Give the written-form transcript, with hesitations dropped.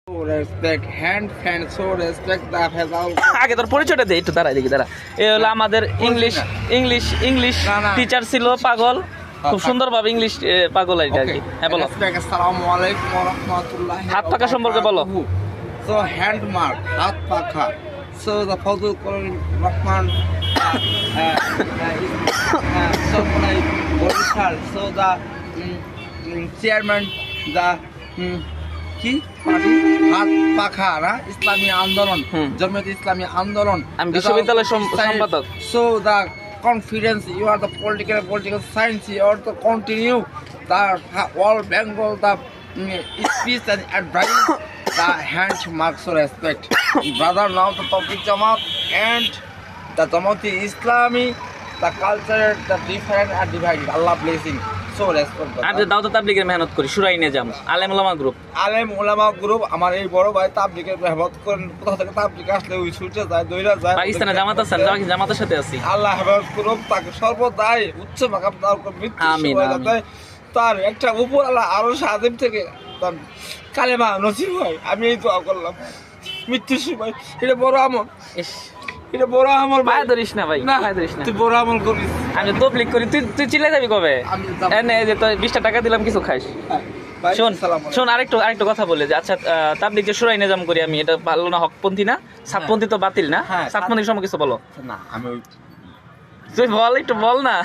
Respect hand and so respect the Fazal. আগে তোর পরিচয়টা দে একটু দাঁড়াই দেখি দাঁড়া এ হলো আমাদের ইংলিশ না। টিচার ছিল পাগল খুব সুন্দরভাবে ইংলিশ পাগল আর কি হ্যাঁ বলো Respect. Assalamu alaikum wa rahmatullahi. হাত পাখা সম্পর্কে বলো। So hand mark, হাত পাখা. So the Fazul Quran Rahman. So like official. So the chairman the কি পার্টি হাত পাখা না ইসলামী আন্দোলন জামায়াত ইসলামী আন্দোলন আমি বিশ্ববিদ্যালয় সম্পাদক so the confidence you are the political science you are to continue the all Bengal the speech and advice the hand marks of respect brother now the topic Jamaat and the Jamaat Islami the culture the different and divided Allah blessing so respect আমি দাওয়াত তাবলীগের মেহনত করি সুরাই নিজাম আলেম ওলামা group আমার এই বড় ভাই তাবলীগের মেহনত করেন কোথা থেকে তাবলীগ আসলে ওই ছুটে যায় দইরা যায় পাকিস্তানে জামাত আছে জামাতের সাথে আছি আল্লাহ হেফাজত করুক তাকে সর্বদাই উচ্চ মাকাম দাও মৃত্যু আমিন, যাতে তার একটা উপর আল্লাহ আরো সাদিম থেকে তার কালেমা নসিব হয় আমি এই দোয়া করলাম মৃত্যুর সময় এটা বড় আমল ইস এটা বড় আমল ভাই পায়ে ধরিস না ভাই না পায়ে ধরিস না তুই বড় আমল করিস আমি তবলিগ করি তুই চিল্লাই যাবি কবে আমি যাব। এনে এই যে তোর 20 টাকা দিলাম কিছু খাইস ভাই, শোন আসসালামু আলাইকুম। শোন আরেকটু কথা বলে যে আচ্ছা তাবলিগ যে সুরাই নিজাম করি আমি এটা ভালো না হকপন্থী না সাতপন্থী তো বাতিল না হ্যাঁ, সাতপন্থীর সময় কিছু বলো না আমি তুই বল একটু বল না